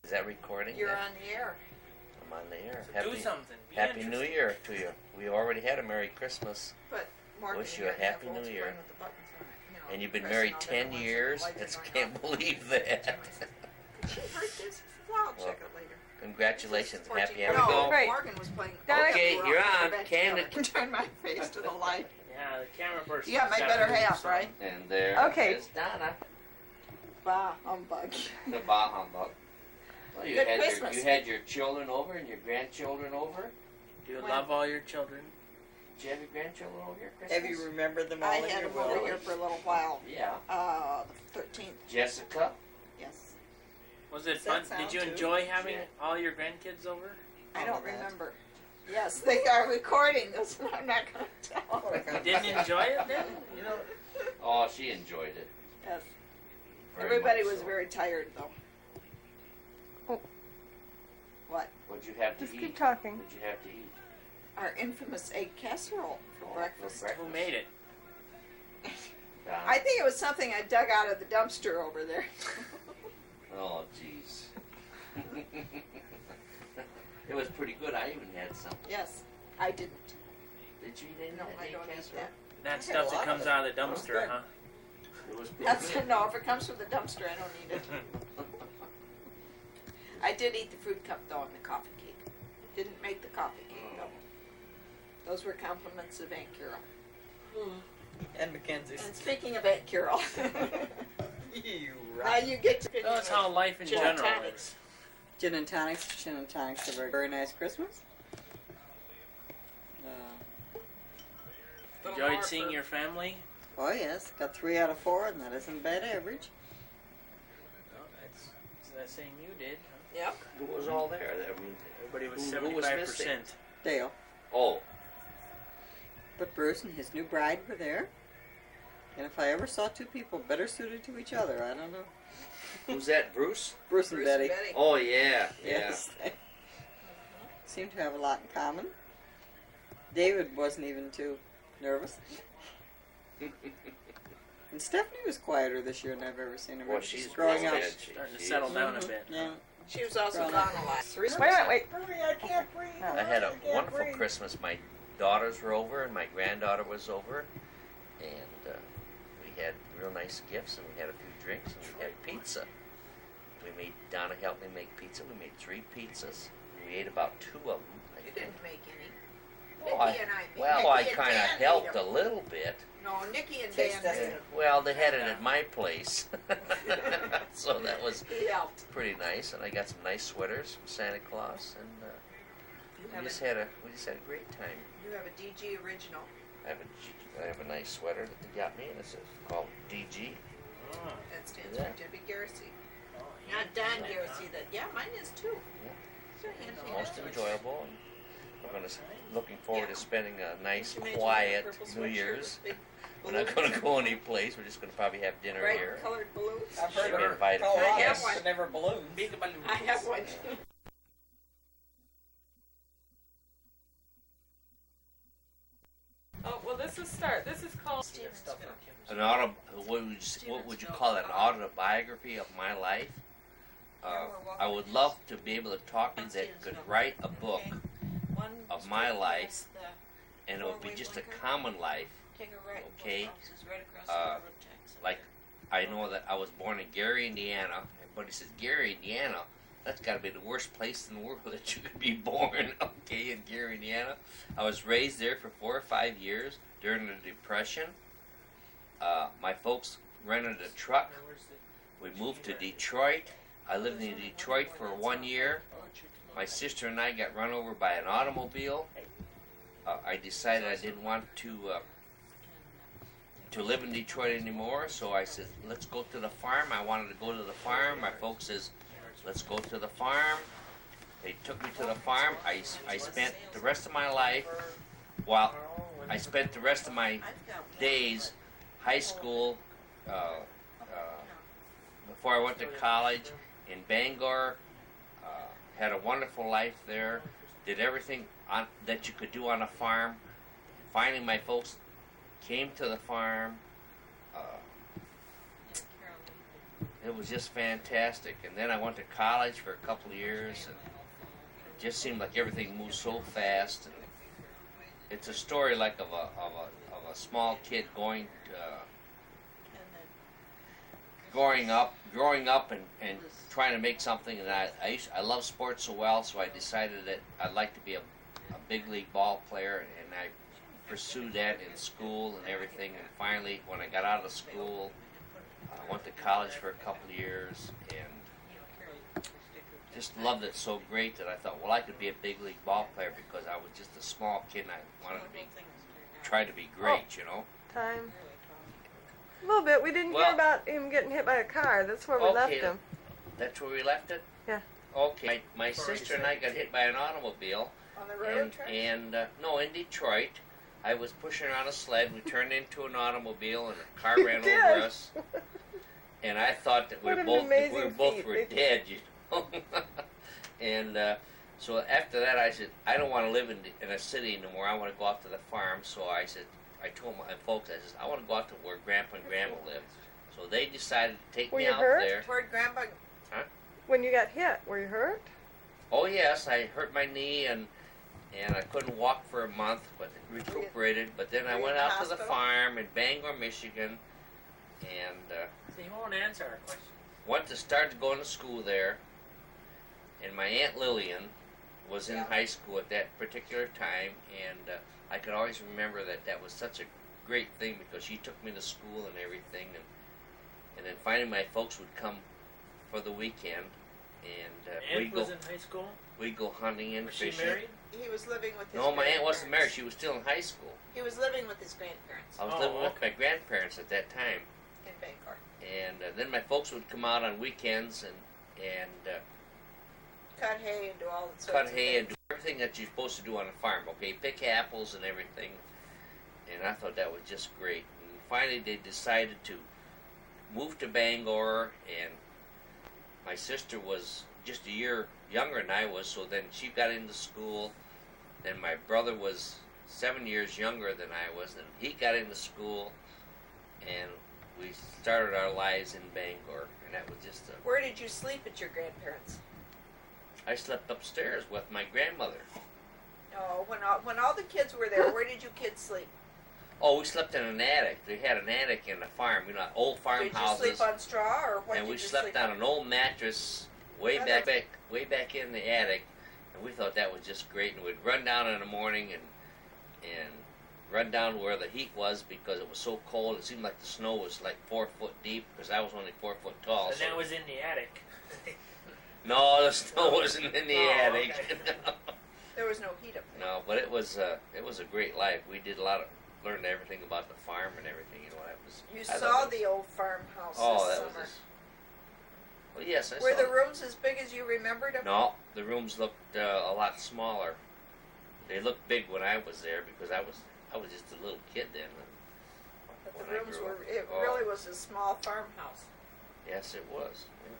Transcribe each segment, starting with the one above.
Is that recording? You're there? on the air. I'm on the air. So do something. Be Happy New interesting. Year to you. We already had a Merry Christmas. But Morgan, Wish you a Happy New Year. With the buttons on it, you know, And you've been pressing married all 10 different ones, years. and the I lights are going can't on. believe that. Did she hurt this? I'll check it later. Congratulations. This is Happy 14. Happy No, go. Right. Morgan was playing. Okay, we're you're all on. back Candy. together. I can turn my face to the light. Yeah, the camera person. You got my better half, right? And there Okay. is Donna. Bah, humbug. The bah humbug. Well, you Good had Christmas. you had your children over and your grandchildren over. Do you When? love all your children? Did you have your grandchildren over here Christmas? Have you remembered them all I in had your him over will? here for a little while. Yeah. The 13th. Jessica. Yes. Was it Does that fun? Did sound you too? enjoy having Yeah. all your grandkids over? I All don't of that. remember. Yes, they are recording this, and I'm not going to tell. You didn't enjoy it then? You know. Oh, she enjoyed it. Yes. Very Everybody much was so. very tired, though. Oh. What? What'd you have to Just eat? keep talking. What'd you have to eat? Our infamous egg casserole for Oh, breakfast. Who made it? Donna. I think it was something I dug out of the dumpster over there. Oh, jeez. It was pretty good. I even had some. Yes, I didn't. Did you eat any No, of that I egg don't eat casserole? that. That had a stuff that lot comes of it. out of the That was dumpster, good. huh? It was pretty That's good. no. If it comes from the dumpster, I don't eat it. I did eat the fruit cup though and the coffee cake. Didn't make the coffee cake though. Those were compliments of Aunt Carol. And Mackenzie's. And speaking of Aunt Carol, You now right. you get to. That's how life in Gin and general tonics. is. Gin and tonics. Gin and tonics are a very nice Christmas. Little Enjoyed more seeing for- your family? Oh yes, got 3 out of 4, and that isn't bad average. Well, that's the same you did. Huh? Yep. Who was all there? I mean, Everybody was Who was 75%. Dale. oh, But Bruce and his new bride were there. And if I ever saw 2 people better suited to each other, I don't know. who's that? Bruce? Bruce and Bruce Betty. and Betty. Oh yeah, yeah. Yes. They seem to have a lot in common. David wasn't even too nervous. And Stephanie was quieter this year than I've ever seen her. Well, Maybe she's growing up. good. Starting to She settle is. down a Mhm, bit. Yeah. She was also Well, gone a lot. Wait a minute, wait. Hurry, I can't breathe. I had a wonderful Christmas. My daughters were over and my granddaughter was over, and we had real nice gifts and we had a few drinks and we had pizza. Donna helped me make pizza. We made 3 pizzas. We ate about 2 of them. I You think. didn't make any. Well, Nikki and I made. well, I Nikki and kind of Dan helped made a 'em. little bit. No, Nikki and Taste Dan tested. made 'em. Well, they had it at my place, so that was He helped. pretty nice. And I got some nice sweaters from Santa Claus, and You we have, just a, had a great time. you have a DG original. I have a nice sweater that they got me, and it's called DG. Oh, That stands Yeah. for Debbie Geresy. oh, Not Don yeah. Geresy. That mine is too. Yeah. So handy. Most enjoyable, and we're looking forward Yeah. to spending a nice, Did you mention quiet that purple New sweatshirt Year's. with big We're not going to go any place. We're just going to probably have dinner bright here. colored balloons? I've Should heard be of invited Colorado, for I have guests. one. but never balloons. Big balloons. I have one. Oh, well, this is start. This is called. An what would you call it? An autobiography of my life. I would love to be able to talk to you that could write a book, of my life, and it would be just a common life. Okay. Like, I know that I was born in Gary, Indiana. Everybody says, Gary, Indiana, that's got to be the worst place in the world that you could be born, okay, in Gary, Indiana. I was raised there for 4 or 5 years during the Depression. My folks rented a truck. We moved to Detroit. I lived in Detroit for 1 year. My sister and I got run over by an automobile. I decided I didn't want to live in Detroit anymore, so I said, let's go to the farm. I wanted to go to the farm. My folks says, let's go to the farm. They took me to the farm. I spent the rest of my life, I spent the rest of my days, high school, before I went to college in Bangor, had a wonderful life there, did everything that you could do on a farm. Finally, my folks came to the farm. it was just fantastic. And then I went to college for a couple of years, and it just seemed like everything moved so fast. And it's a story like of a small kid growing up and trying to make something. And I love sports so well, so I decided that I'd like to be a big league ball player, and I pursued that in school and everything. And finally, when I got out of school, I went to college for a couple of years and just loved it so great that I thought, well, I could be a big league ball player because I was just a small kid and I wanted to try to be great, you know. Time. A little bit. We didn't hear about him getting hit by a car. That's where we left him. That's where we left it? Yeah. Okay. My sister and I got hit by an automobile. On the railroad track? No, in Detroit. I was pushing on a sled. We turned into an automobile and a car ran did. over us. And I thought that we What an both amazing feat. were dead, you know. And so after that, I said, I don't want to live in a city anymore. I want to go out to the farm. So I said, I told my folks, I said, I want to go out to where Grandpa and Grandma lived. So they decided to take Were me you out hurt? there. Where'd Grandpa? When you got hit, were you hurt? Oh yes, I hurt my knee and I couldn't walk for a month, but recuperated. But then I Were you went in the out to the hospital? farm in Bangor, Michigan, and So you won't answer our question. started going to school there. And my Aunt Lillian was in Yeah. high school at that particular time, and I could always remember that was such a great thing because she took me to school and everything, and then finally my folks would come for the weekend, and Aunt was in high school? we'd go hunting and Was she fishing. married? He was living with his No, my aunt wasn't married. grandparents. She was still in high school. He was living with his grandparents I was Oh, living with okay. my grandparents at that time, in Bangor. and then my folks would come out on weekends and Cut hay and do all the sorts cut of hay things. and do everything that you're supposed to do on a farm. Okay, pick apples and everything, and I thought that was just great. And finally, they decided to move to Bangor, and my sister was just a year younger than I was, so then she got into school. Then my brother was 7 years younger than I was, and he got into school, and we started our lives in Bangor, and that was just Where did you sleep at your grandparents? I slept upstairs with my grandmother. No, when all the kids were there, where did you kids sleep? Oh, we slept in an attic. They had an attic in the farm, you know, old Did you farmhouses, sleep on straw or what? and did we you slept sleep on an old mattress way back in the attic, and we thought that was just great. And we'd run down in the morning and run down where the heat was because it was so cold. It seemed like the snow was like 4 foot deep because I was only 4 foot tall. And that was in the attic. No, the snow wasn't in the Oh, attic. okay. There was no heat up there. No, but it was a great life. We did learned everything about the farm and everything. You know, You I saw loved it. the old farmhouse Oh, this that was summer. well, yes, I Were saw the it. rooms as big as you remembered them? No, the rooms looked a lot smaller. They looked big when I was there because I was just a little kid then. But when the I rooms grew were. up. It Oh. really was a small farmhouse. Yes, it was. Yeah.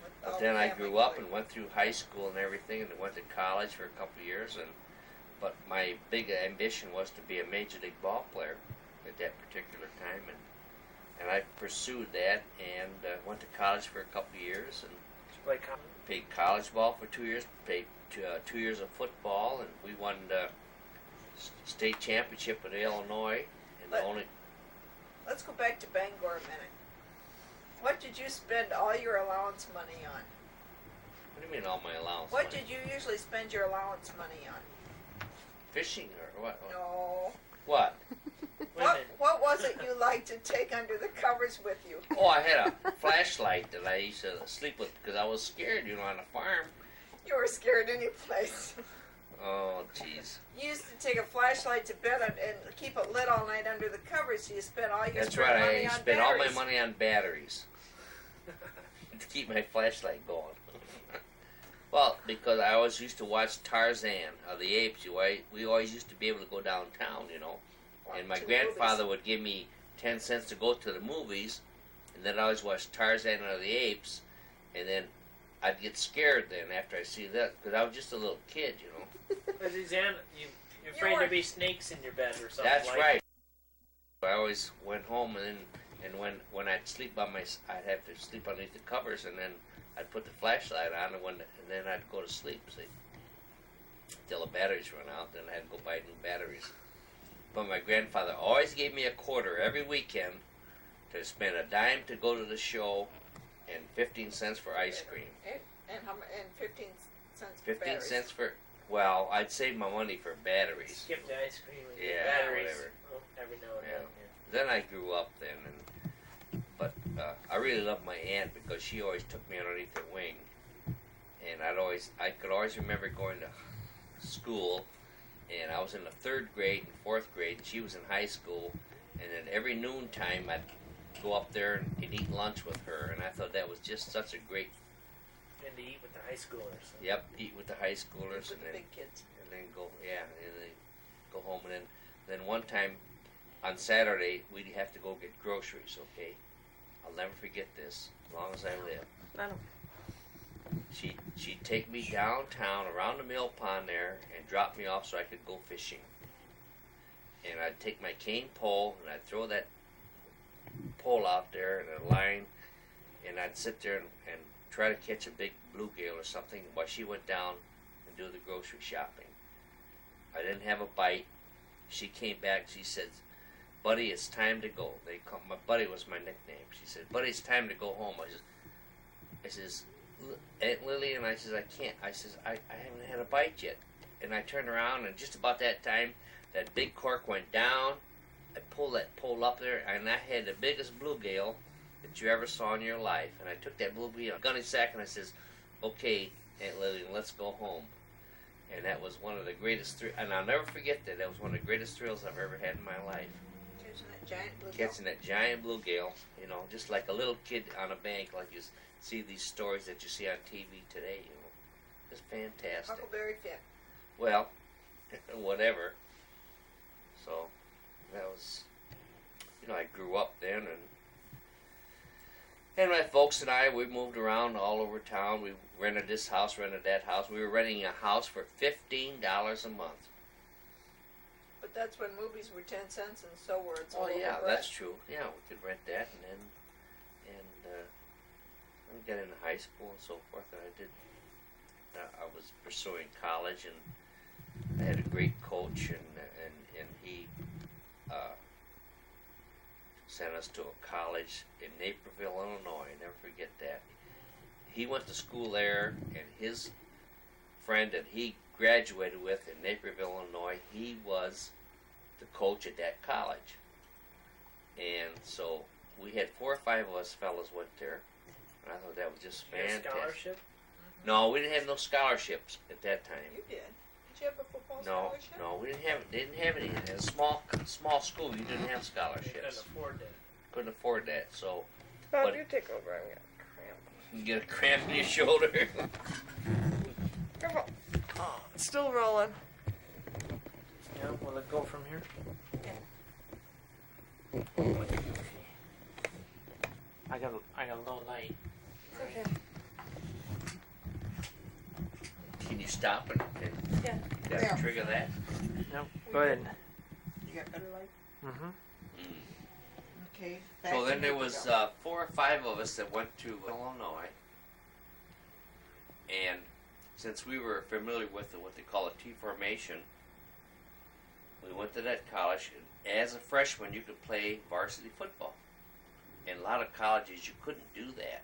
With But all then the I family grew up together. and went through high school and everything, and went to college for a couple of years. But my big ambition was to be a major league ball player at that particular time, and I pursued that and went to college for a couple of years and Did you play college? played college ball for 2 years. Played 2 years of football, and we won the state championship with Illinois. And But- the only Let's go back to Bangor a minute. What did you spend all your allowance money on? what do you mean all my allowance? What money? did you usually spend your allowance money on? Fishing or what? No. What? Wait a minute. What was it you liked to take under the covers with you? Oh, I had a flashlight that I used to sleep with because I was scared, you know, on a farm. You were scared any place. Oh, jeez. You used to take a flashlight to bed and keep it lit all night under the covers, so you spent all your That's spare right. money I on spent all my batteries. money on batteries to keep my flashlight going. Well, because I always used to watch Tarzan of the Apes. We always used to be able to go downtown, you know. And my To the grandfather movies. would give me 10 cents to go to the movies, and then I always watched Tarzan of the Apes, and then I'd get scared then after I see that because I was just a little kid, you know. Because you're afraid weren't- to be snakes in your bed or something That's like right. I always went home and then And when I'd sleep I'd have to sleep underneath the covers, and then I'd put the flashlight on, and then I'd go to sleep. See, till the batteries run out. Then I had to go buy new batteries. But my grandfather always gave me a quarter every weekend to spend a dime to go to the show, and 15 cents for ice cream. And 15 cents for 15 berries. cents for, well, I'd save my money for batteries. Skip the ice cream and Yeah, get batteries. whatever. Well, every now and Yeah. then. Then I grew up then, but I really loved my aunt because she always took me underneath her wing, and I could always remember going to school, and I was in the 3rd grade and 4th grade, and she was in high school, and then every noontime I'd go up there and eat lunch with her, and I thought that was just such a great. And to eat with the high schoolers. Yep, eat with the high schoolers, With and the then big kids. go, yeah, and then go home, and then one time on Saturday we'd have to go get groceries. Okay, I'll never forget this as long as I live. I don't. She'd take me downtown around the mill pond there and drop me off so I could go fishing. And I'd take my cane pole and I'd throw that pole out there in a line, and I'd sit there and try to catch a big bluegill or something while she went down and do the grocery shopping. I didn't have a bite. She came back. She said, "Buddy, it's time to go." My Buddy was my nickname. She said, "Buddy, it's time to go home." I says, "Aunt Lily," and I says, "I can't." I says, I haven't had a bite yet." And I turned around, and just about that time, that big cork went down. I pulled that pole up there, and I had the biggest bluegill that you ever saw in your life. And I took that bluegill in a gunny sack, and I says, "Okay, Aunt Lily, let's go home." And that was one of the greatest and I'll never forget that. That was one of the greatest thrills I've ever had in my life. Catching that giant bluegill. Catching that giant bluegill, just like a little kid on a bank, like you see these stories that you see on TV today. It's fantastic. Huckleberry Finn. Well, whatever. So that was, I grew up then, and my folks and I, we moved around all over town. We rented this house, rented that house. We were renting a house for $15 a month. But that's when movies were 10 cents, and so were it's a Oh little yeah, bread. that's true. Yeah, we could rent that, and then we got into high school and so forth. And I did. I was pursuing college, and I had a great coach, and he sent us to a college in Naperville, Illinois. Never forget that. He went to school there, and his friend that he graduated with in Naperville, Illinois, he was the coach at that college. And so we had 4 or 5 of us fellas went there, and I thought that was just Did you get a fantastic. scholarship? No, we didn't have no scholarships at that time. You did. Did you have a football No, scholarship? no, we didn't have any. In a small school, you didn't have You couldn't scholarships. afford that. Couldn't afford that, so Bob, But- you take over. I'm getting cramp. you get a cramp in your shoulder. Careful. Oh, it's still rolling. Yeah, will it go from here? Yeah. I got a low light. Okay. Can you stop and Yeah. Yeah. trigger that? No, go ahead. You got better light? Mm-hmm. Okay. back So to then there was Naperville. 4 or 5 of us that went to Illinois, and since we were familiar with what they call a T formation, we went to that college. As a freshman, you could play varsity football. In a lot of colleges, you couldn't do that.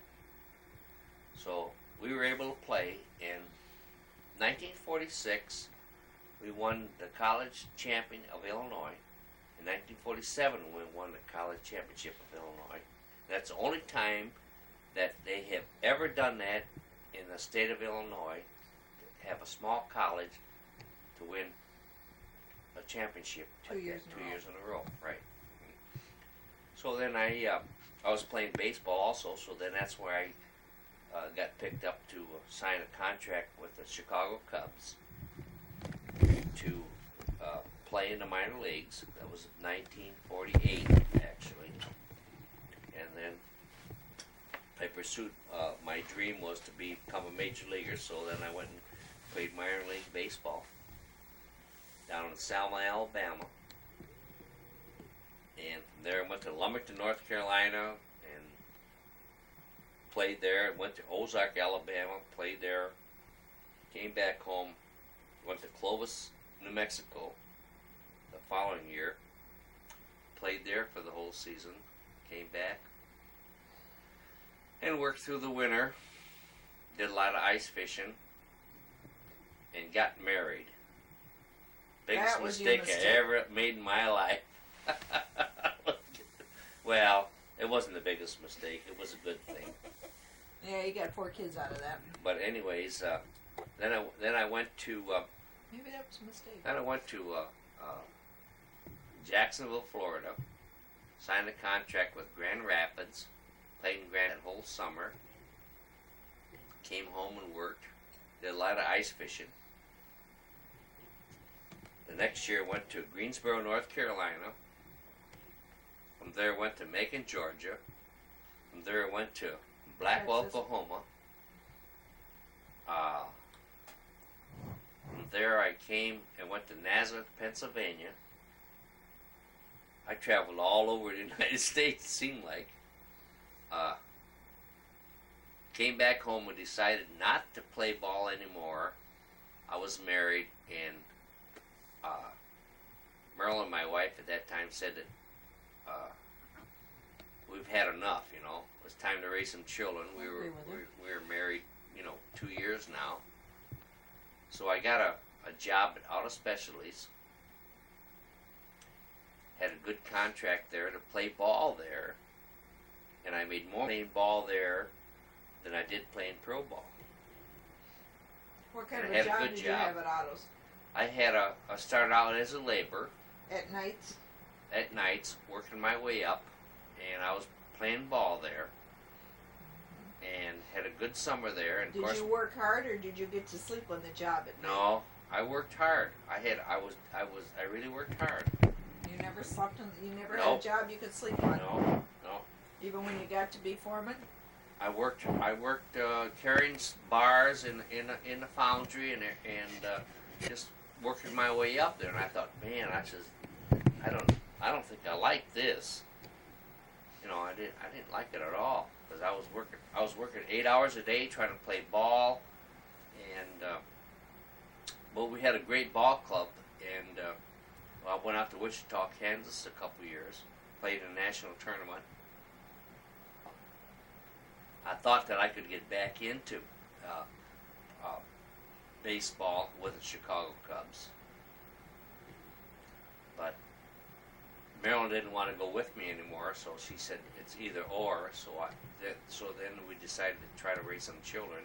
So we were able to play. In 1946, we won the college champion of Illinois. In 1947, we won the college championship of Illinois. That's the only time that they have ever done that in the state of Illinois, to have a small college to win a championship. 2 like years that, in a 2 row. years in a row, right. So then I was playing baseball also, so then that's where I got picked up to sign a contract with the Chicago Cubs to play in the minor leagues. That was 1948, actually. And then I pursued, my dream was to become a major leaguer, so then I went and played minor league baseball down in Selma, Alabama. And from there I went to Lumberton, North Carolina, and played there. Went to Ozark, Alabama, played there. Came back home. Went to Clovis, New Mexico the following year. Played there for the whole season. Came back. And worked through the winter. Did a lot of ice fishing. And got married. Biggest That was your mistake mistake. I ever made in my life. Well, it wasn't the biggest mistake. It was a good thing. Yeah, you got 4 kids out of that. But anyways, then I went to Maybe that was a mistake. then I went to Jacksonville, Florida. Signed a contract with Grand Rapids. Played in Grand that whole summer. Came home and worked. Did a lot of ice fishing. The next year went to Greensboro, North Carolina. From there went to Macon, Georgia. From there went to Blackwell, Texas. Oklahoma. From there I came and went to Nazareth, Pennsylvania. I traveled all over the United States, it seemed like. Came back home and decided not to play ball anymore. I was married, and Marilyn, my wife at that time, said that we've had enough. You know, it was time to raise some children. I agree with her. We were married, 2 years now. So I got a job at Auto Specialties. Had a good contract there to play ball there, and I made more playing ball there than I did playing pro ball. What kind I of had a a job good did you job. have at Autos? I started out as a laborer At nights? at nights, working my way up, and I was playing ball there, and had a good summer there. And of Did course, you work hard, or did you get to sleep on the job at night? no, I worked hard. I really worked hard. You never slept on. You never Nope. had a job you could sleep on. No, Even when you got to be foreman. I worked carrying bars in the foundry and just working my way up there. And I thought, man, I don't think I like this. I didn't like it at all, because I was working 8 hours a day trying to play ball, and well, we had a great ball club, and I went out to Wichita, Kansas a couple years, played in a national tournament. I thought that I could get back into baseball with the Chicago Cubs, but Marilyn didn't want to go with me anymore, so she said it's either or. So then we decided to try to raise some children,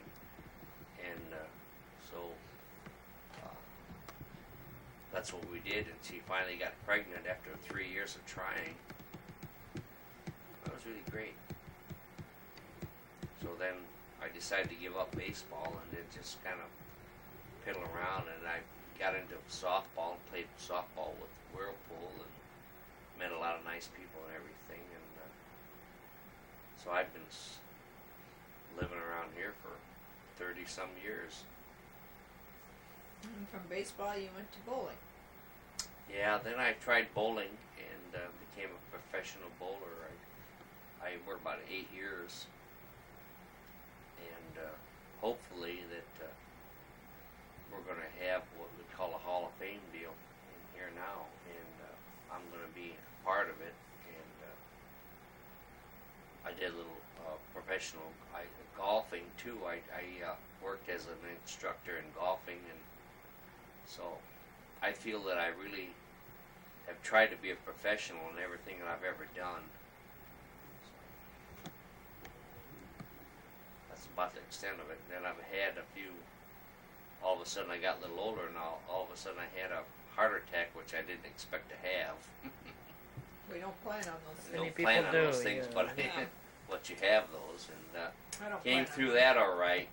and so that's what we did. And she finally got pregnant after 3 years of trying. That was really great. So then I decided to give up baseball and then just kind of piddle around, and I got into softball and played softball with Whirlpool and met a lot of nice people and everything, and so I've been living around here for 30-some years. And from baseball, you went to bowling. Yeah, then I tried bowling and became a professional bowler. I worked about 8 years, and hopefully that we're going to have what we call a Hall of Fame deal in here now, and I'm going to be part of it. And I did a little professional golfing too. I worked as an instructor in golfing, and so I feel that I really have tried to be a professional in everything that I've ever done. So that's about the extent of it. Then I've had a few. All of a sudden, I got a little older, and all of a sudden, I had a heart attack, which I didn't expect to have. We don't plan on those I things. don't people plan on do, those things, yeah. but Yeah. but you have those, and I don't came plan on through those. that all right.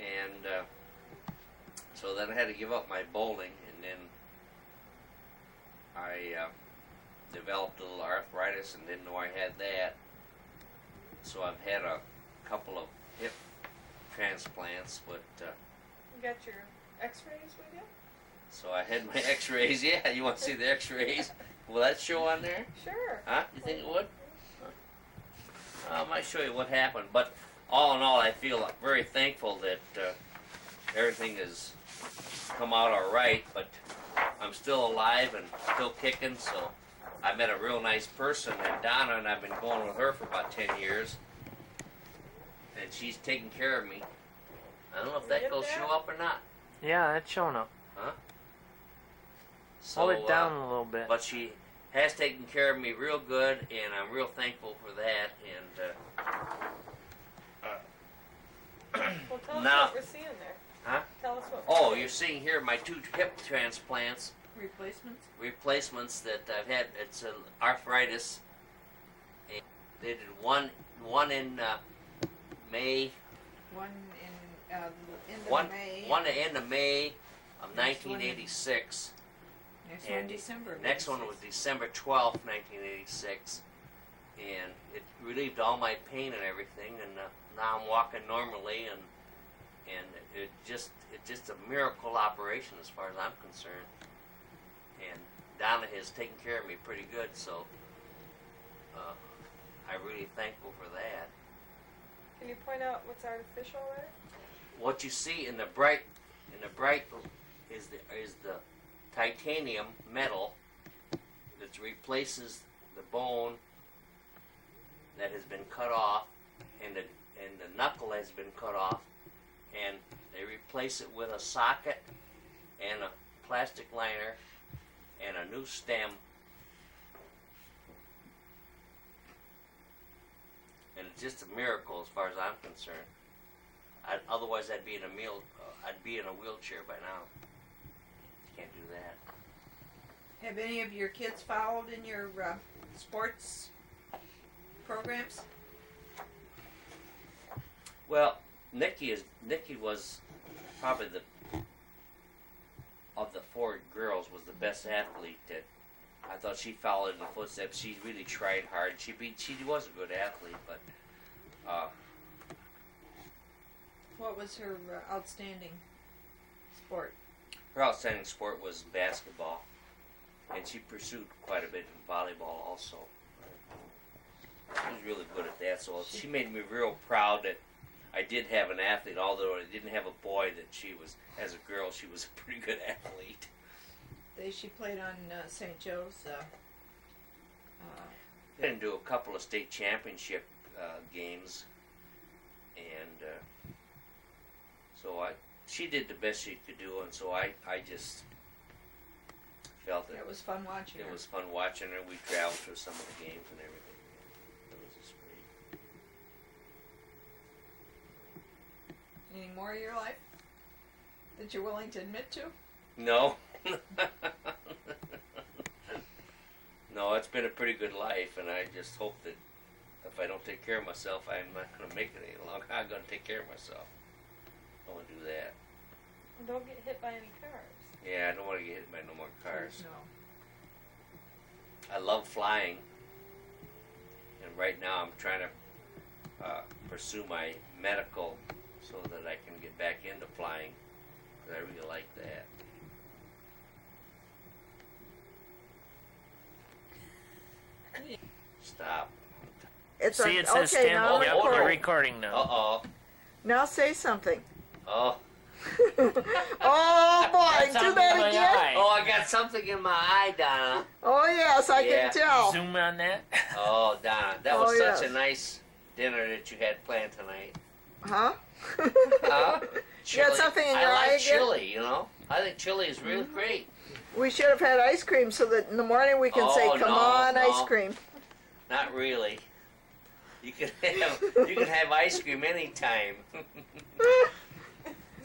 And so then I had to give up my bowling, and then I developed a little arthritis and didn't know I had that. So I've had a couple of hip transplants, but You got your X-rays with you? so I had my X-rays. Yeah, you want to see the X-rays? Will that show on there? Sure. Huh? You think it would? I might show you what happened, but all in all, I feel very thankful that everything has come out all right. But I'm still alive and still kicking. So I met a real nice person, and Donna, and I've been going with her for about 10 years, and she's taking care of me. I don't know if that will show up or not. Yeah, it's showing up. Huh? So, Hold it down a little bit. But she has taken care of me real good, and I'm real thankful for that. And Well, tell us now, what we're seeing there. huh? Tell us what we're Oh, seeing. you're seeing here my 2 hip transplants, replacements that I've had. It's arthritis. And they did one in May. One in end of One May. the end of May of Next one- 1986. Next and one December. of Next one was 86. December 12th, 1986, and it relieved all my pain and everything. And now I'm walking normally, and it's just a miracle operation as far as I'm concerned. And Donna has taken care of me pretty good, so I'm really thankful for that. Can you point out what's artificial there? What you see in the bright is the titanium metal that replaces the bone that has been cut off, and the knuckle has been cut off, and they replace it with a socket and a plastic liner and a new stem. And it's just a miracle as far as I'm concerned. Otherwise, I'd be in a wheelchair by now. Can't do that. Have any of your kids followed in your sports programs? Well, Nikki was probably of the 4 girls was the best athlete. That I thought she followed in the footsteps. She really tried hard. She was a good athlete, but What was her outstanding sport? her outstanding sport was basketball, and she pursued quite a bit in volleyball also. She was really good at that, so she made me real proud that I did have an athlete, although I didn't have a boy. That she was, as a girl, she was a pretty good athlete. She played on St. Joe's. Didn't do a couple of state championship games, and so she did the best she could do, and so I just felt that It was fun watching it her. was fun watching her. We traveled to some of the games and everything. It was just great. Any more of your life that you're willing to admit to? No. No, it's been a pretty good life, and I just hope that if I don't take care of myself, I'm not going to make it any longer. I'm going to take care of myself. I want to do that. Don't get hit by any cars. Yeah, I don't want to get hit by no more cars. No. I love flying, and right now I'm trying to pursue my medical so that I can get back into flying, because I really like that. Stop. It's See, it says okay, stand now by. Yep, record. we're recording now. Uh-oh. Now say something. Oh. Oh boy, do Something that in my again. eye. Oh, I got something in my eye, Donna. Oh yes, I Yeah. can tell. Zoom on that. Oh, Donna, that was Oh, such yes. a nice dinner that you had planned tonight. Huh? Huh? You got something in your I eye like again? chili, you know. I think chili is really great. We should have had ice cream so that in the morning we can say, Oh, "Come no, on, no. ice cream." Not really. You can have ice cream anytime.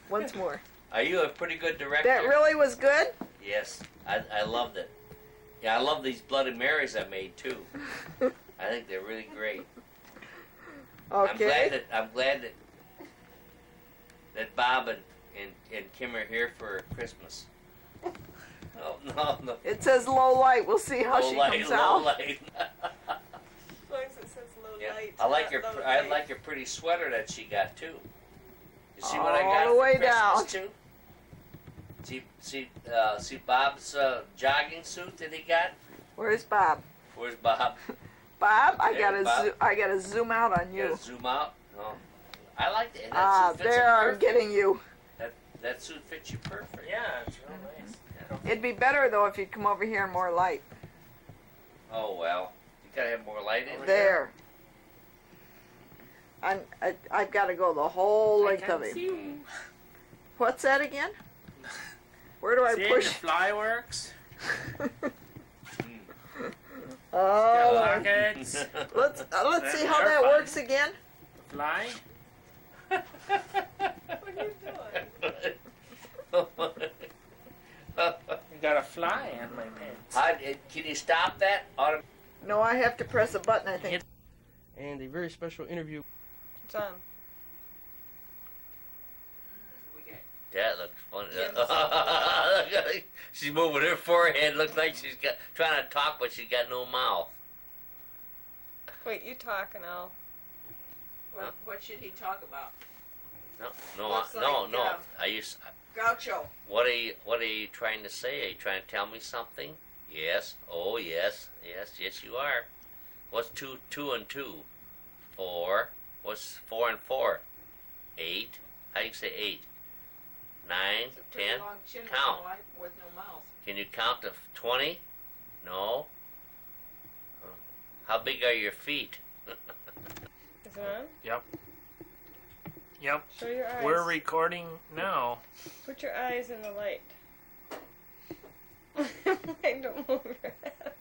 Once more. Are you a pretty good director? That really was good. Yes, I loved it. Yeah, I love these Bloody Marys I made too. I think they're really great. Okay. I'm glad that Bob and Kim are here for Christmas. No. It says low light. We'll see how Low she light, comes low out. light. As long as it says low Yeah. light. I like not your low I light. like your pretty sweater that she got too. You see what I got All the for way Christmas down. too? See Bob's jogging suit that he got? Where's Bob? Where's Bob? Bob, I There's gotta Bob. I gotta zoom out on You you. gotta zoom out. No, I like that. Ah, That suit fits there him I'm perfect. getting you. That suit fits you perfect. Yeah, it's real nice. It'd be better though if you'd come over here in more light. Oh well, you gotta have more light in There. I've got to go the whole length of see him. you. What's that again? Where do I See, push? the fly works. Oh, Pockets. let's see how They're that fine. works again. Fly. What are you doing? You got a fly on my pants. Can you stop that? No, I have to press a button. I think. And a very special interview. It's on. That looks funny. She's moving her forehead. Looks like she's trying to talk, but she's got no mouth. Wait, you talk and I'll. What should he talk about? No, Looks no. like, Groucho. What are you trying to say? Are you trying to tell me something? Yes. Oh, yes. Yes, you are. What's two and two? 4. What's 4 and 4? 8. How do you say 8? 9, It's a pretty 10. long chin Count. with no mouth. Can you count to 20? No. How big are your feet? Is it on? Yep. Show your eyes. We're recording now. Put your eyes in the light. Like, don't move your head.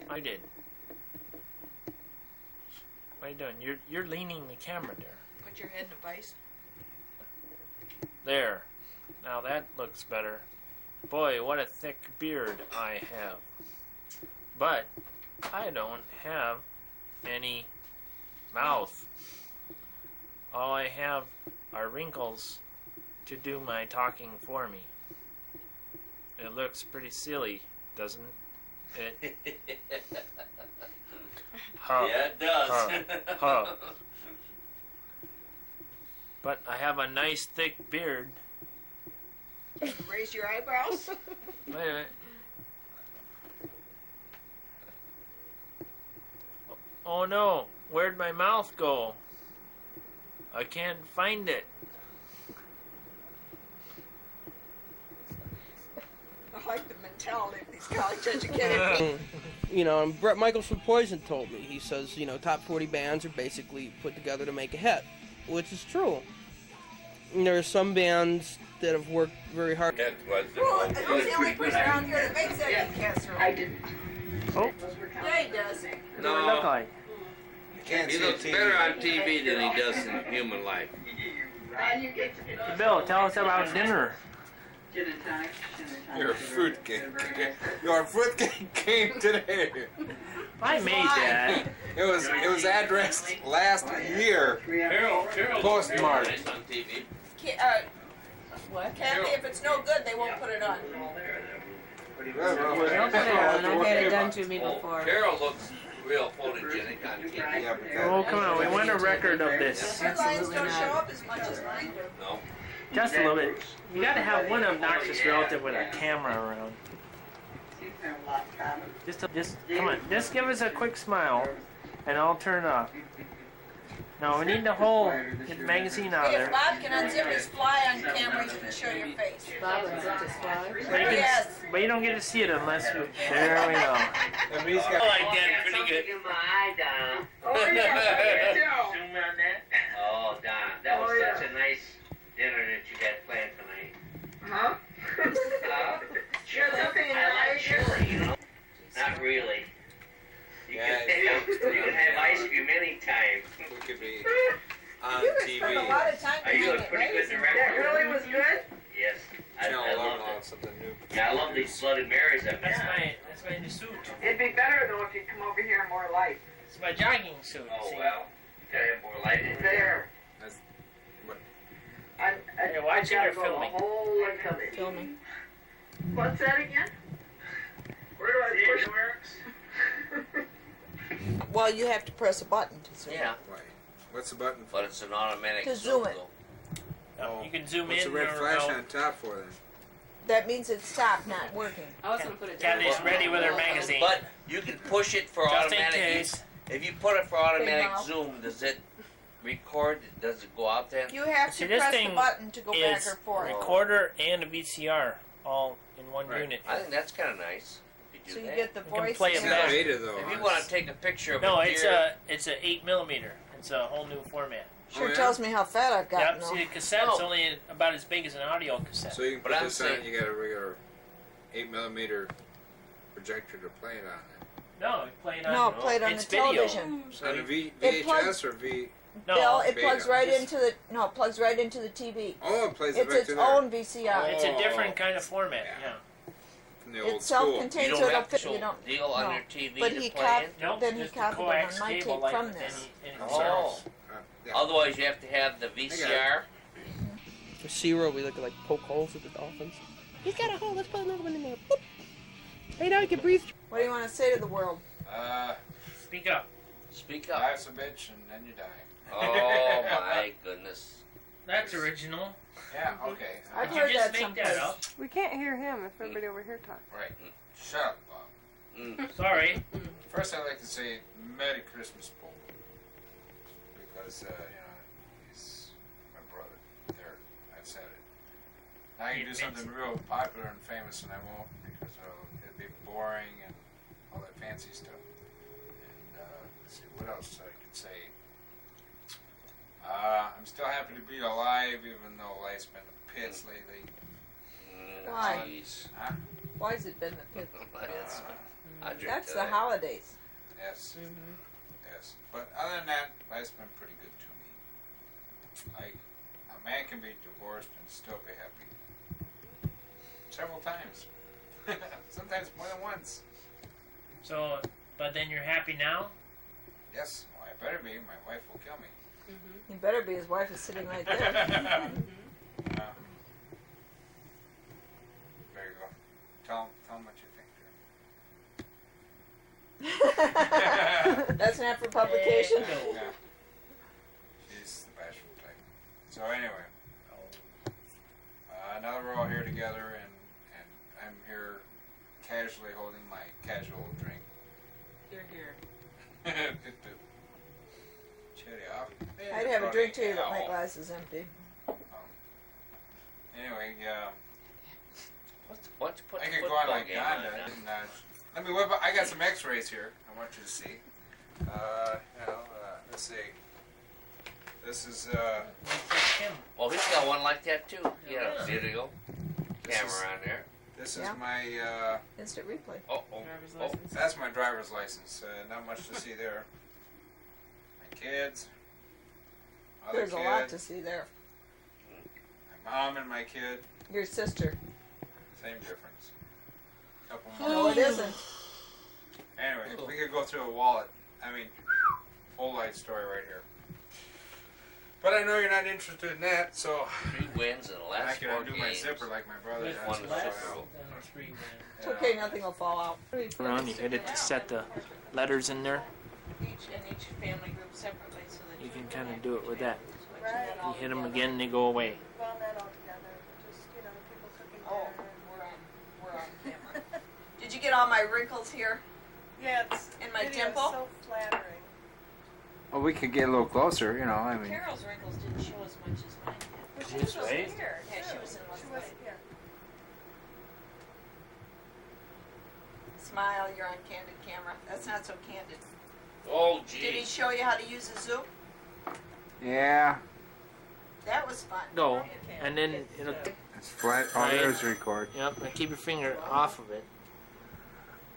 I did. What are you doing? You're leaning the camera there. Put your head in a vice. There. Now that looks better. Boy, what a thick beard I have. But I don't have any mouth. All I have are wrinkles to do my talking for me. It looks pretty silly, doesn't it? Huh. Yeah, it does. Huh. But I have a nice thick beard. Raise your eyebrows. Wait a minute. Oh no, where'd my mouth go? I can't find it. I like the mentality of these college educated people. You know, and Brett Michaels from Poison told me. He says, you know, top 40 bands are basically put together to make a hit, which is true. And there are some bands that have worked very hard. Well, who's the only person around here that makes that casserole? I didn't. Oh, Yeah, he does. what do I look like? He looks better on TV than he does in human life. Bill, tell us about dinner. Your fruitcake. Your fruitcake came today. I made that. It was addressed last year. Postmarked. On TV. What? Kathy, if it's no good, they won't put it on. I've had it done to me before. Carol looks real photogenic on TV. Yeah, but Oh, come on, we want a record of this. Your lines don't show up as much as mine do. No. Just a little bit. You gotta have one obnoxious relative with a camera around. Just come on, just give us a quick smile, and I'll turn it off. No, we need the whole magazine out Hey, if there. Bob can unzip his fly on camera, you can show your face. Bob unzipped his fly. Yes. But you don't get to see it unless you. There we go. I mean, he's I got like that pretty good. Oh, yeah, Zoom on that. Oh, Don, that was such a nice dinner that you had planned tonight. Huh? Sure, something in your life. Chili, you know? Not really. You can have ice cream anytime. we could be on You spent a TV. lot of time Are you doing a it, pretty right? good director? That really was good? Yes, I Channel love 11 it. something new. Yeah, I love these Bloody Marys up That's there. my new suit. It'd be better though if you'd come over here in more light. It's my jogging suit. Oh, see? well. You gotta have more light in there. There. That's what. Hey, watch I it or gotta go filming. the whole length of it. Filming. What's that again? Where do I push? Works. Well, you have to press a button to zoom. Yeah, Why? What's the button for? but it's an automatic To zoom it. though. You can zoom What's in the red or flash out. on top for then? that means it stopped not working. I was gonna put it Kathy's down. ready with her magazine. But you can push it for Just in automatic. case. If you put it for automatic mouth. zoom, does it record? Does it go out then? You have See, to this press the thing button to go back is or forth. recorder and a VCR all in one Right. unit. I think that's kind of nice. If you So do you that. get the You can voice. play it It's and not back. beta though. If you huh? want to take a picture of No, a it's deer, a 8mm. It's a whole new format. Sure Oh, yeah? tells me how fat I've gotten. Yep. though. See, the cassette's No. only about as big as an audio cassette. So you can But put I'm this on. saying- You got a regular 8mm projector to play it on. No, play it on. No, play it on it's the video. television. So On a you- It plugs- VHS or V? no, Bill, it beta. plugs right Just- into the it plugs right into the TV. Oh, it plays it It's back its to there. own VCR. it's a different kind of format. Yeah. Yeah. From the old It's school. you self-contained, don't so it'll have to fit. show You don't. deal on no. your TV But to he play cop- it. Nope, Then he just a copied it on coax my cable tape like from with this. any Oh. service. Yeah. Otherwise, you have to have the VCR. For SeaWorld, we look at like poke holes with the dolphins. He's got a hole. Let's put another one in there. Boop. Hey, now he can breathe. What do you want to say to the world? Speak up. Speak up. Life's a bitch and then you die. Oh my goodness. That's original. Yeah, okay. I've Did you heard just that make that someplace. up? We can't hear him if everybody over here talks. Right. Shut up, Bob. Mm. Sorry. First, I'd like to say Merry Christmas, Paul. Because, he's my brother. There, I've said it. Now I can do something real popular and famous, and I won't because it'd be boring and all that fancy stuff. And, let's see, what else I can say? I'm still happy to be alive, even though life's been the pits lately. Why? Jeez. Huh? Why has it been the pit? That's, I drink That's to the that. holidays. Yes. Yes. But other than that, life's been pretty good to me. Like, a man can be divorced and still be happy. Several times. Sometimes more than once. So, but then you're happy now? Yes. Well, I better be. My wife will kill me. He better be. His wife is sitting right there. There you go. Tell him what you think, dear. That's not for publication. Yeah. She's the bashful type. So anyway, now that we're all here together and I'm here casually holding my casual drink. You're here. Chitty off. I'd have a drink too, but my glass is empty. Anyway, Why don't you put I the could go football on like game Donda. on now? And, let me whip up. I got some X-rays here. I want you to see. Let's see. This is Him. Well, he's got one like that too. Yeah, Yeah. there you go. This Camera is- on there. this is Yeah. my Instant replay. Oh, Driver's oh. license. that's my driver's license. Not much to see there. My kids. Other There's kid, a lot to see there. my mom and my kid. Your sister. Same difference. Couple more. No, it isn't. Anyway, we could go through a wallet. I mean, full life story right here. But I know you're not interested in that, so 3 wins in the I last can 4 undo games. my zipper like my brother With does. one so less. I know. and 3 win. It's okay, nothing will fall out. Around, you hit it to set the letters in there. Each family group separately, so that You can kind of do it with that. Right. You hit them again, they go away. Well, not all together, but just, people cooking Oh, dinner. we're on camera. Did you get all my wrinkles here? Yeah, it's And my video is dimple? so flattering. Well, we could get a little closer, I mean. Carol's wrinkles didn't show as much as mine did. Well, she This was way? here. Yeah, she too. was in She West was, Lake. yeah. Smile, you're on candid camera. That's not so candid. Oh, Did he geez. show you how to use a Zoom? Yeah, That was fun. Go, and then it'll. it's flat. Oh, Right. there's record. Yep, and keep your finger off of it.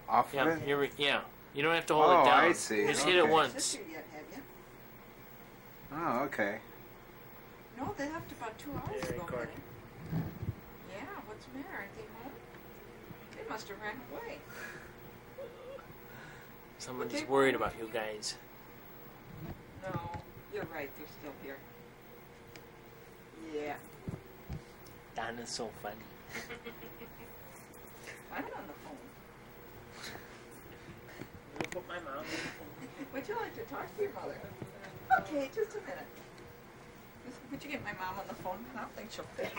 Off Yeah, of it? here we. Yeah, you don't have to hold Oh, it down. I see. Just hit it Okay. once. Sister yet, have you? Oh, okay. No, they left about 2 hours Yeah, ago, record. honey. Yeah, what's the matter? Aren't they home? They must have ran away. Somebody's worried about you guys. No, you're right. They're still here. Yeah. Donna's so funny. I'm on the phone. I'll put my mom on the phone. Would you like to talk to your mother? Okay, just a minute. Would you get my mom on the phone? I don't think she'll fit.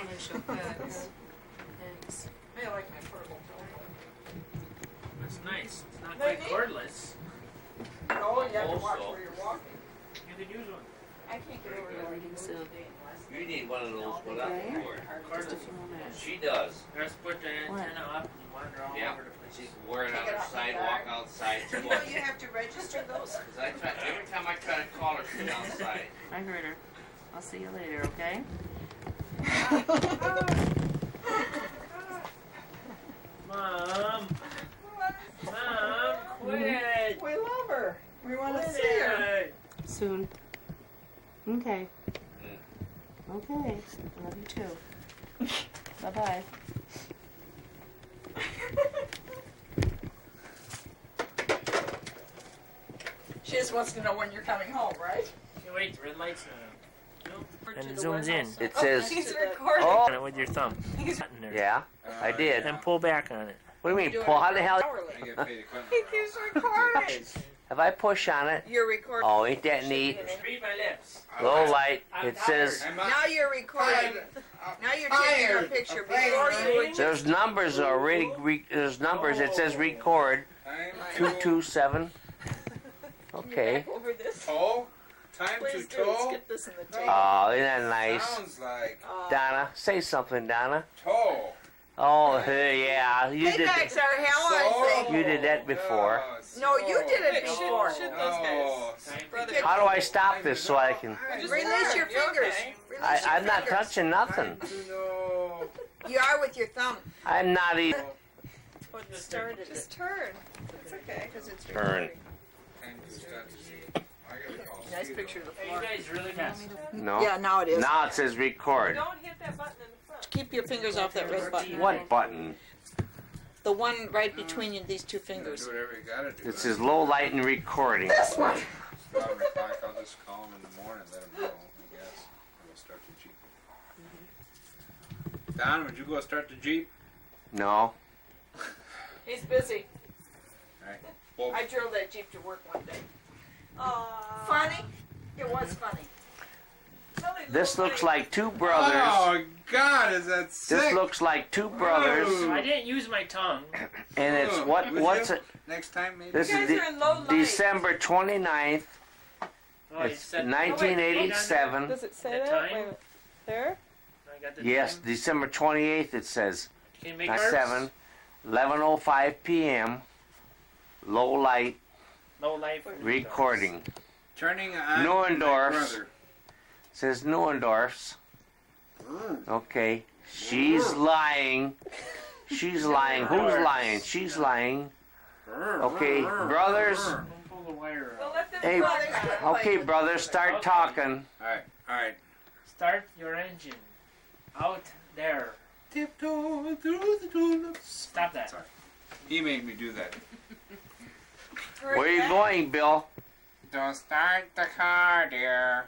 Thanks. I like my portable telephone. That's nice. It's not They quite need- cordless. Oh, you have to watch Also- where you're walking. You could use one. I can't get over there. You need one of those without the cord. Cordless. She does. Just put the antenna up and wander all Yeah. over the place. She can wear it Take on it her off my sidewalk back. outside. She You know wants you have to register those? Cause every time I try to call her, she's outside. I heard her. I'll see you later, okay? Mom! Mom, quit! We love her. We want to Quit see her. it. Soon. Okay. Okay. Love you too. Bye-bye. She just wants to know when you're coming home, right? Hey, wait, the red light's not on. And it To the zooms in. warehouse. It says- She's He's recording. Oh, On it with your thumb. Button there. yeah, I did. And pull back on it. What do you mean, Paul? How the hell? Hourly. I get paid equipment. He keeps recording. If I push on it, You're recording. oh, ain't that neat? Read my lips. Low light. I'm It says I'm Now you're recording. Now you're taking a picture. Before you were there's numbers already. There's numbers. It says record. 227. Okay. back over this. Toll? Time Please to do. Let's toll? get this in the tape. Oh, isn't that nice? Sounds like Donna, say something, Donna. toll. Oh, yeah, you did. Paybacks are hell, I think. You did that before. No, you did it before. Oh, How do I stop this so I can? Release your fingers. Release your I'm not fingers. touching nothing. time to know. You are with your thumb. I'm not even. What started Just turn. It's okay. Because it's Turn. recording. Time to start to see. I gotta call Nice Steve. picture of the Hey, you floor. guys really mess. No. Yeah, now it is. Now it says record. Don't hit that button in the front. Keep your fingers off that red button. What button? The one right between these two fingers. Do whatever you gotta do. It says low light and recording. This one. I'll just call him in the morning, let him know, I guess. I'll start the Jeep. Don, would you go start the Jeep? No. He's busy. Alright. Well, I drove that Jeep to work one day. Aw. Funny? It was funny. Tell me This little looks buddy. like two brothers. oh God, is that sick? This looks like two brothers, I didn't use my tongue. and it's Would what's you? it? Next time, maybe. This You is guys are in low light. December 29th. Oh, you It's said 1987. Does it say The that? time? Wait a minute. There? I got the Yes, time. December 28th. It says Can you make not ours? 7. 11:05 p.m. Low light Low light. recording. Turning on Neuendorfs. my brother. Says Neuendorfs. Okay. She's lying. She's lying. Who's lying? She's lying. Okay, brothers. Don't pull the wire Well, out. let them Hey, talk. okay, brothers, start talking. Alright. Start your engine. Out there. Tiptoe through the tulips. Stop that. Sorry. He made me do that. Where are you going, Bill? Don't start the car, dear.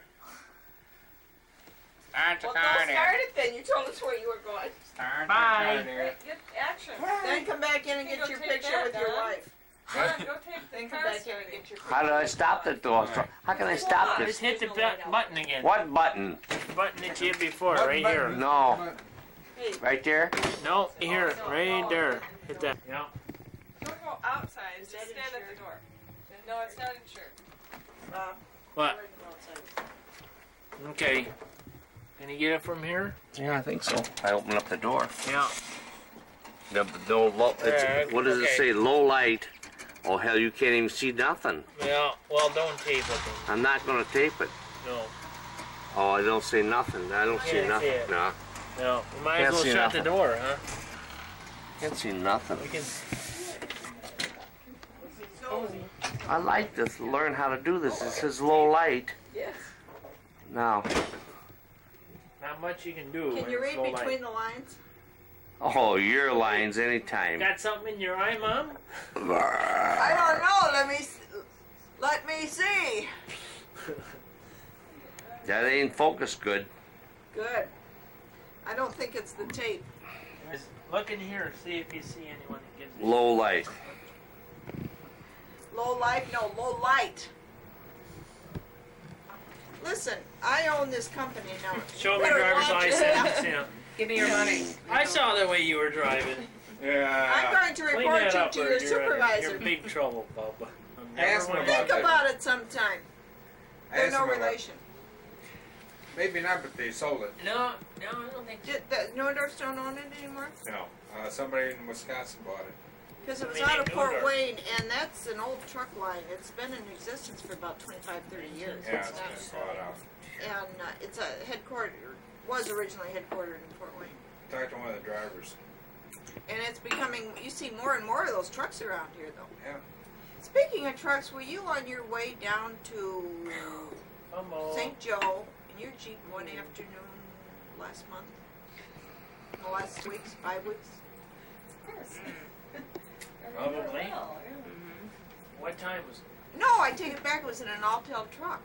Start the Well, car, don't dear. start it then. You told us where you were going. Start Bye. the car, dear. Wait, get action. Then come back in and You get go your take picture that, with your Don. wife. Go take Then the come car back in and started. get your picture. How do I stop the door? How can I stop Just this? hit the button again. What button? Button that you hit before, What right button? here. No. Right there? No, here, right there. Hit that. Yeah. Don't go outside. Just stand at the door. No, it's not insured. What? Okay. Can you get it from here? Yeah, I think so. I open up the door. Yeah. What does it Okay. say? Low light. Oh, hell, you can't even see nothing. Yeah. Well, don't tape it then. I'm not going to tape it. No. Oh, I don't see nothing. I don't see Can't nothing. see it. No, No. We might Can't as well see shut nothing. the door, huh? can't see nothing. We can. I like this. Learn how to do this. It says low light. Yes. Now. Not much you can do. Can when you it's read low light. between the lines? Oh, your lines anytime. Got something in your eye, Mom? I don't know. Let me see. That ain't focused good. Good. I don't think it's the tape. Just look in here, see if you see anyone that gives you. Low light. Low light? No, low light. Listen, I own this company now. Show me Better driver's watch it. license. Yeah. Give me your money. I saw the way you were driving. I'm going to Clean report that you up to or your you're in supervisor. big trouble, Bubba. Ask him Think about about it sometime. I They're asked no him about- relation. Maybe not, but they sold it. No, I don't think so. The Neuendorfs don't own it anymore? No, somebody in Wisconsin bought it. Because it was I mean, out of they Fort Neuendorf. Wayne, and that's an old truck line. It's been in existence for about 25, 30 years. Yeah, It's it's not- been bought out. And it's a was originally headquartered in Fort Wayne. Talked to one of the drivers. And it's becoming, you see more and more of those trucks around here, though. Yeah. Speaking of trucks, were you on your way down to St. Joe in your Jeep one afternoon last month? The last weeks, 5 weeks? Probably. What time was it? No, I take it back. It was in an all-tail truck.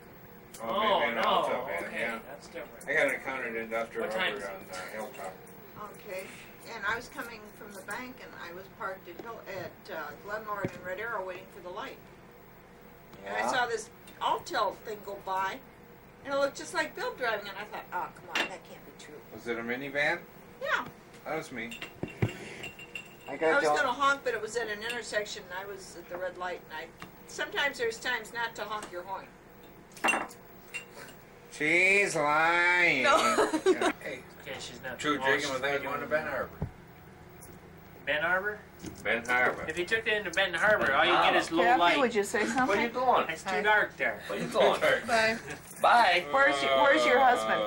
Oh, maybe an Alta van, okay, yeah. that's different. I got an account at Industrial What time Rubber is on Hilltop. Okay. And I was coming from the bank, and I was parked at Glenlord and Red Arrow waiting for the light. And I saw this all-tail thing go by, and it looked just like Bill driving it. I thought, oh, come on, that can't be true. Was it a minivan? Yeah. That was me. I was going to honk, but it was at an intersection, and I was at the red light, and sometimes there's times not to honk your horn. She's lying. No. Yeah. Hey, Okay, she's not. true oh, drinking she's without not going to doing- Ben Harbor. Ben Harbor? Ben Harbor. If you took it into Ben Harbor, all you get is low Kathy, light. would you say Where you something? going? It's too dark there. Where you going? Bye. Bye. Where's your husband?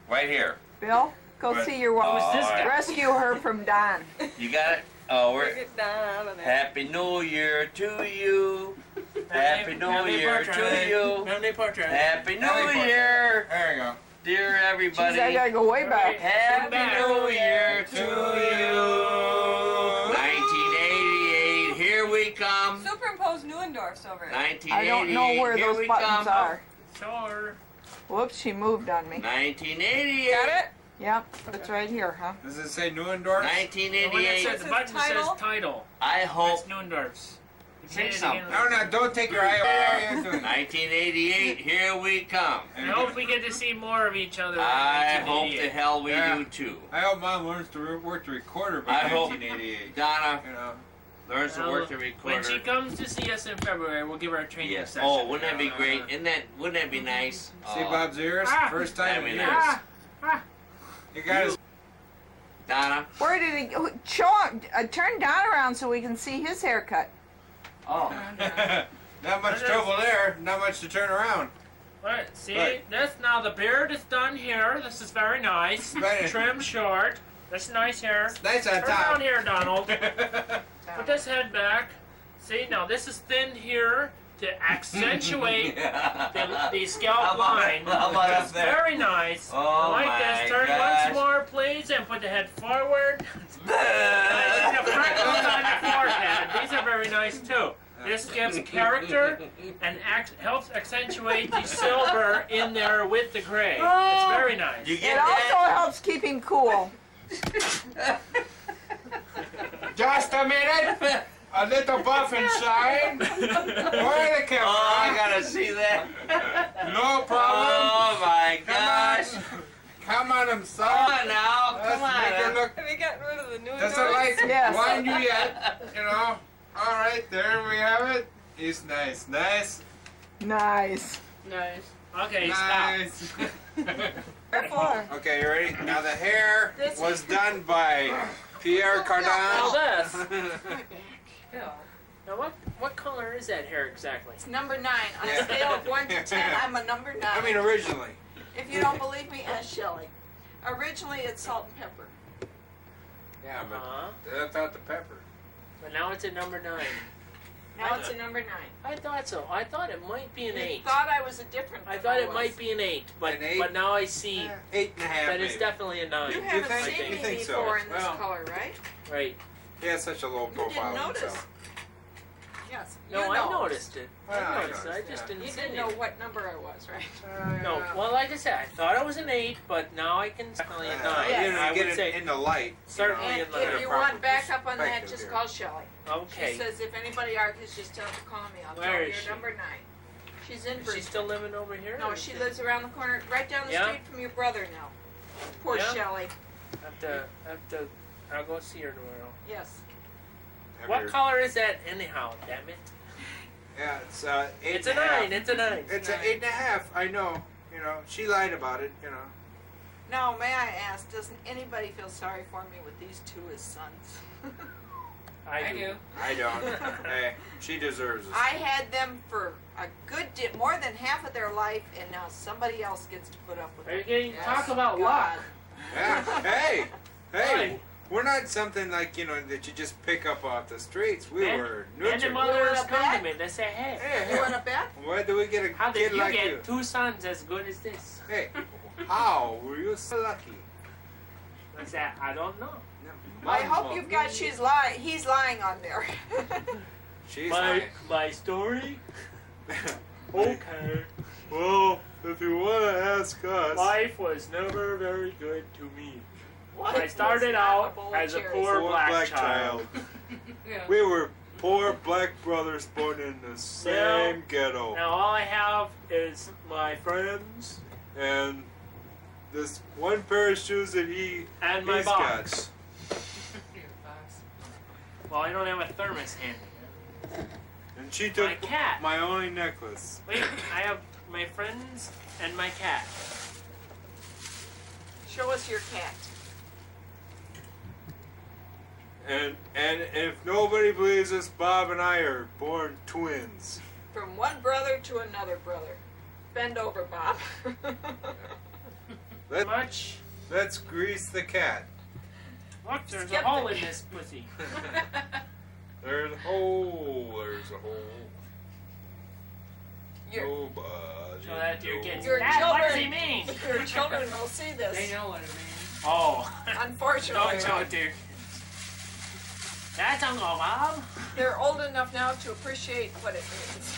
Right here. Bill, go But- see your Who's wife. this guy? Rescue her from Don. You got it? Oh, we're. Get down out of there. Happy New Year to you. Happy New Year to you. Family portrait. Happy New Happy New Year, There you go. dear Jeez, everybody. I gotta go way back. Happy New Year to you. 1988, here we come. Superimpose Neuendorfs over it. 1988, I don't know where here those we buttons come. are. Sure. Whoops, she moved on me. 1988. Got it? Yep, it's right here, huh? Does it say Neuendorfs? The one that 1988. says, the button Says title? says title. I hope. That's Neuendorfs. Say it something. again. No, no, don't take your eye off. What are you doing? 1988, here we come. I hope we get to see more of each other. in I hope 1988. the hell we Yeah. do too. I hope Mom learns to work the recorder by I hope- 1988. Donna You know. learns to Well, work the recorder. When she comes to see us in February, we'll give her a training Yes. session. Oh, wouldn't that be great? Wouldn't that be nice? See Bob's ears? Ah. First time That'd in be years. nice. You guys. Donna. Where did he go? Turn Don around so we can see his haircut. Oh. Not much trouble there. Not much to turn around. Right, see, Right. this now the beard is done here. This is very nice. Right. Trim short. That's nice hair. Nice on Turn around top. here, Donald. Put this head back. See, now this is thin here to accentuate the scalp line. How about up It's there? very nice. Oh like my this. Turn gosh. once more, please, and put the head forward. And the freckles on your forehead. These are very nice too. This gives character and helps accentuate the silver in there with the gray. It's very nice. You It get also that? helps keep him cool. Just a minute. A little buff inside. Where the camera? Oh, I gotta see that. No problem. Oh my Come gosh. on. Come on, I'm Come sorry. on now. Let's Come make her on. look. Have you gotten rid of the Neuendorfs? Doesn't like Yes. blind you yet. You know. All right, there we have it. He's nice. Nice. Nice. Nice. Okay, stop. Nice. Where for? Okay, you ready? Now the hair This- was done by Pierre Now Cardin. this. Bill. Now what color is that hair exactly? It's number 9. On Yeah. a scale of 1 to 10, I'm a number 9. I mean, originally. If you don't believe me, ask Shelley. Originally, it's salt and pepper. Yeah, but Uh-huh. I thought the pepper. But now it's a number 9. Now it's a number 9. I thought so. I thought it might be an You 8. thought I was a different I than thought I it was. might be an 8, but An 8? but now I see 8.5. that it's maybe. definitely a 9. You You haven't think- seen you me think so? before in this Well- color, right? Right. He has such a low You profile didn't notice. himself. Yes. No, you I know. noticed it. Well, I I noticed it. I noticed, just yeah. didn't You see didn't it. know what number I was, right? No, well, like I said, I thought it was an 8, but now I can definitely a 9. Yes. You know, I get would it say in the light. certainly And in the if you proper want backup on that, perspective just here. call Shelley. okay. She says if anybody argues, just tell her to call me. I'll Where tell her is you're she? number 9. She's in Is she Bridgeport. still living over here? No, or she is lives around the corner, right down the Yeah? street from your brother now. Poor Yeah? Shelley. Have to I'll go see her tomorrow. Yes. What color is that anyhow? Damn it! Yeah, it's 8 It's and a a half. 9. It's a 9. It's an 8.5. I know. You know, she lied about it. You know. Now, may I ask, doesn't anybody feel sorry for me with these two as sons? I do. I don't. Hey, she deserves it. I had them for a good more than half of their life, and now somebody else gets to put up with Are you it. getting Yes, talk about God. luck? Yeah. Hey. Hey. Right. We're not something like, you know, that you just pick up off the streets. We were And the nurtured. mothers wanna come to bet? me. They say, "Hey, Hey, You want to bet? why do we get a how did kid you like get you? 2 sons as good as this?" Hey, how were you so lucky? I said, "I don't know." I hope you've got he's lying on there. She's My story. okay. Okay. Well, if you want to ask us. Life was never very good to me. What? I started out as a poor black child. We were poor black brothers born in the same ghetto. Now all I have is my friends And this one pair of shoes that he's and my got. box. Well, I don't have a thermos handy. And she took My cat. my only necklace. Wait, I have my friends and my cat. Show us your cat. And if nobody believes us, Bob and I are born twins. From one brother to another brother. Bend over, Bob. Much. Let's grease the cat. Look, there's Skip a hole it. in this pussy. There's a hole. There's a hole. Your, Nobody. So that your kids. Your Dad, what does he children- mean? your children will see this. They know what it means. Oh. Unfortunately. Don't show it to your kids. That's Uncle Bob. They're old enough now to appreciate what it means.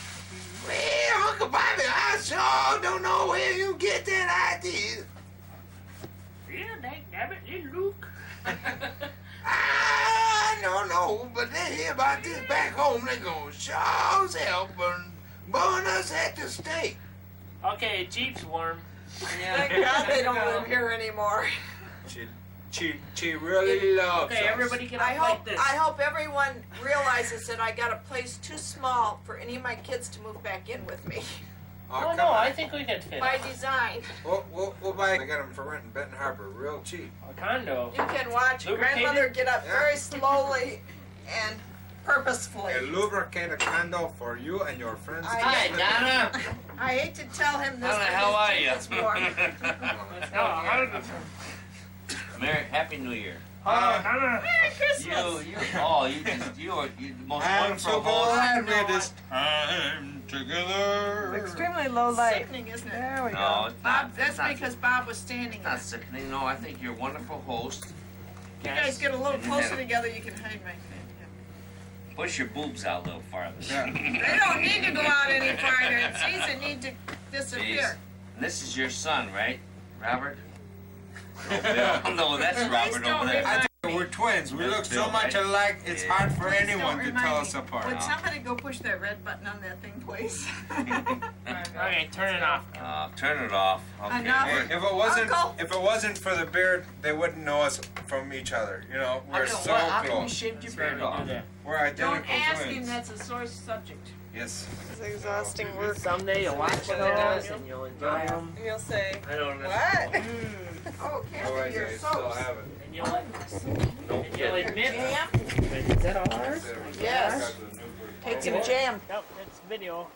Well, Uncle Bobby, I sure don't know where you get that idea. Yeah, damn it, little Luke. I don't know, but they hear about this back home, they gonna sure as hell burn us at the stake. Okay, Jeep's warm. Thank God they don't live here anymore. She really loves Okay, us. everybody get up I like this. hope everyone realizes that I got a place too small for any of my kids to move back in with me. Oh, Oh come no, on. I think we can fit. By design. We'll buy. I got them for rent in Benton Harbor, real cheap. A condo. You can watch Lubricated? grandmother get up Yeah. very slowly and purposefully. A lubricated condo for you and your friends. Hi, Donna. I hate to tell him this, Donna, but how are his you? cheek is warm. Merry Happy New Year. Donna. Merry Christmas. You are the most I'm wonderful so host. glad we this time together. Extremely low light. Sickening, isn't it? There we No, go. it's not. Bob, It's that's not, because Bob was standing it's not there. sickening. No, I think you're a wonderful host. You guys get a little closer together, you can hide my face. Push your boobs out a little farther. Yeah. They don't need to go out any farther. It's these that need to disappear. And this is your son, right, Robert? No, Bill. No, that's Robert don't over there. remind We're twins. We That's look Bill, so much right? alike. It's Yeah. hard for Please anyone don't to remind tell me. us apart. Would somebody go push that red button on that thing, please? Okay, turn it off. Turn it off. Okay. Enough. Hey, Uncle? if it wasn't for the beard, they wouldn't know us from each other. You know, we're so How come you close. shaved your Turn beard? it off. Do that. We're identical Don't ask twins. him, that's a sore subject. Yes. It's exhausting work. Someday you'll watch those and you'll enjoy them. And you'll say, I don't know. what? Oh, Oh, Kathy, I your still soaps. have it. And you'll, No and you'll kidding. admit. Jam? Is that ours? Yes. Take some jam. Nope, it's video.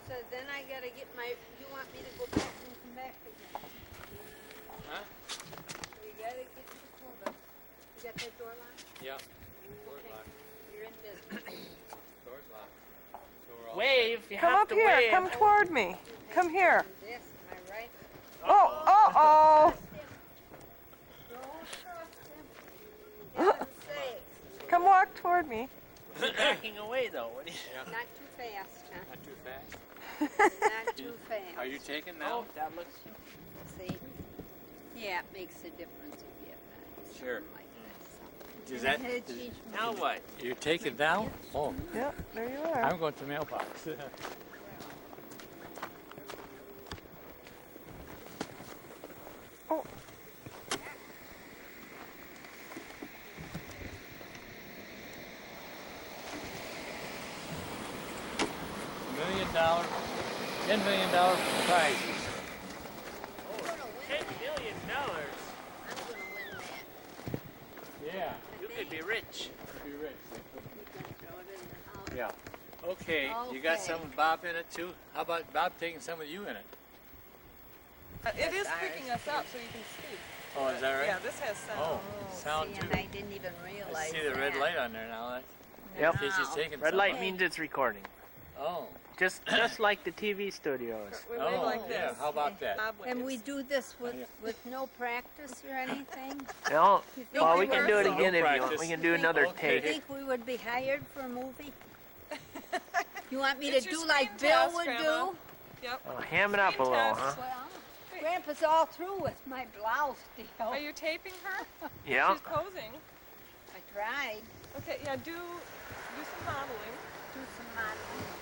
So then I gotta get my, you want me to go back and come back again? Huh? You gotta get your hold up. You got that door locked? Yeah. Okay. You're in business. Wave, you Come have up to here. wave. Come toward me. Come here. This, am I right? Oh, oh, Don't trust him. Heaven's sakes. Come walk toward me. He's backing away though. What do you? Not too fast, huh? Not too fast. Not too fast. Are you taking Oh, now? that looks. See? Yeah, it makes a difference if you have Sure. something like this. Is that? Hey, teach me. Now what? You're taking now? Oh, Yep, there you are. I'm going to the mailbox. $10 million prizes. I'm gonna win $10 that. million. I'm gonna win that. Yeah, You could be rich. be rich. We're gonna throw it in the house. Yeah. Okay, you got Okay. some with Bob in it too? How about Bob taking some with you in it? It is That's picking us up so you can speak. Oh, is that right? Yeah, this has sound. Oh, sound see, too. and I didn't even I realize see the red that. light on there now. That, Yep. in case he's taking Red some. light means it's recording. Oh. Just like the TV studios. We Oh, live like yeah. this. How about that? Bob And we waves. do this with, Yeah. with no practice or anything? No, You think well, we can do it would- again if you want. Practice. We can do another Okay. You take. think we would be hired for a movie? You want me It's to your do like screen Bill test, would Grandma. do? Yep. Oh, ham it up a little, huh? Well, Grandpa's all through with my blouse deal. Are you taping her? Yeah. She's posing. I tried. Okay, yeah, do some modeling. Do some modeling.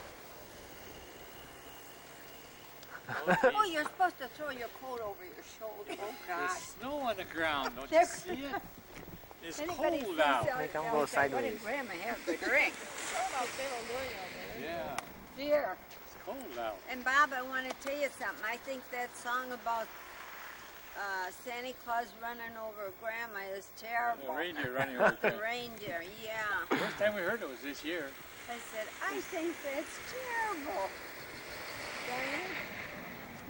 Oh, you're supposed to throw your coat over your shoulder. Oh, There's God. snow on the ground. Don't you There's- see it? It's Anybody cold sees out. that, Make 'em they'll go say, what sideways. did Grandma have for drink? Yeah, Dear. it's cold out. And Bob, I want to tell you something. I think that song about Santa Claus running over Grandma is The terrible. reindeer running over The the reindeer, yeah. First time we heard it was this year. I said, I think that's terrible. Don't you?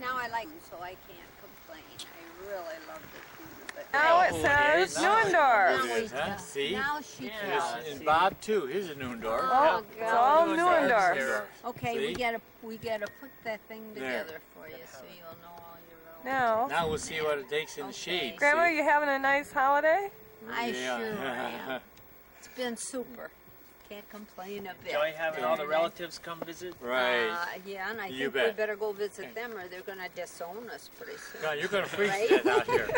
Now I like him, so I can't complain. I really love the tune. But Now it Oh, it says is. now Neuendorfs. It is, he huh? tells. See? Now she Yeah. tells. And Bob too. He's a Neuendorf. Oh, Yep. It's all God. Neuendorfs. Okay, See? we gotta put that thing together for you so you'll know all your Now, Now we'll see what it takes in the shade. Grandma, see? you having a nice holiday? I Yeah. sure am. It's been super. Can't complain a bit. Enjoy having all the relatives come visit. Right. Yeah, and I You think we bet. better go visit them or they're gonna disown us pretty soon. God, you're gonna freeze Right? that out here.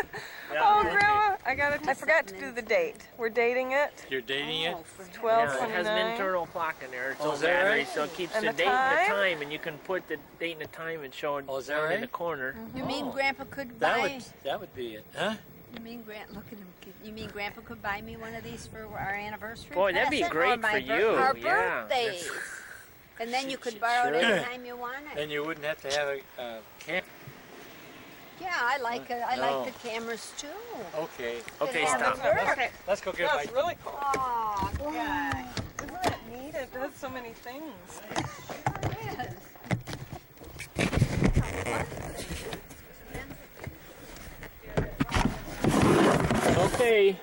Oh, Yeah. Grandma, I forgot to do the date. We're dating it. You're dating it? Oh, for heaven's 12, Yeah, it has an 29. internal clock in there. It's Oh, a is that battery, right? so it keeps And the the date and time? the time, and you can put the date and the time and show it Oh, is that down in right? the corner. You mean Oh. Grandpa could That buy? would be it, huh? You mean look at him. You mean Grandpa could buy me one of these for our anniversary? Boy, that'd be present or great my for you, Our yeah. birthdays. And then you could borrow it Sure. anytime you want it. Then you wouldn't have to have a camera. Yeah, I like it. I No. like the cameras too. Okay. Okay, Yeah, stop. but- Okay. Let's go get That's my. really cool. Oh, God. Isn't that neat? It does so many things. Sure is. Okay.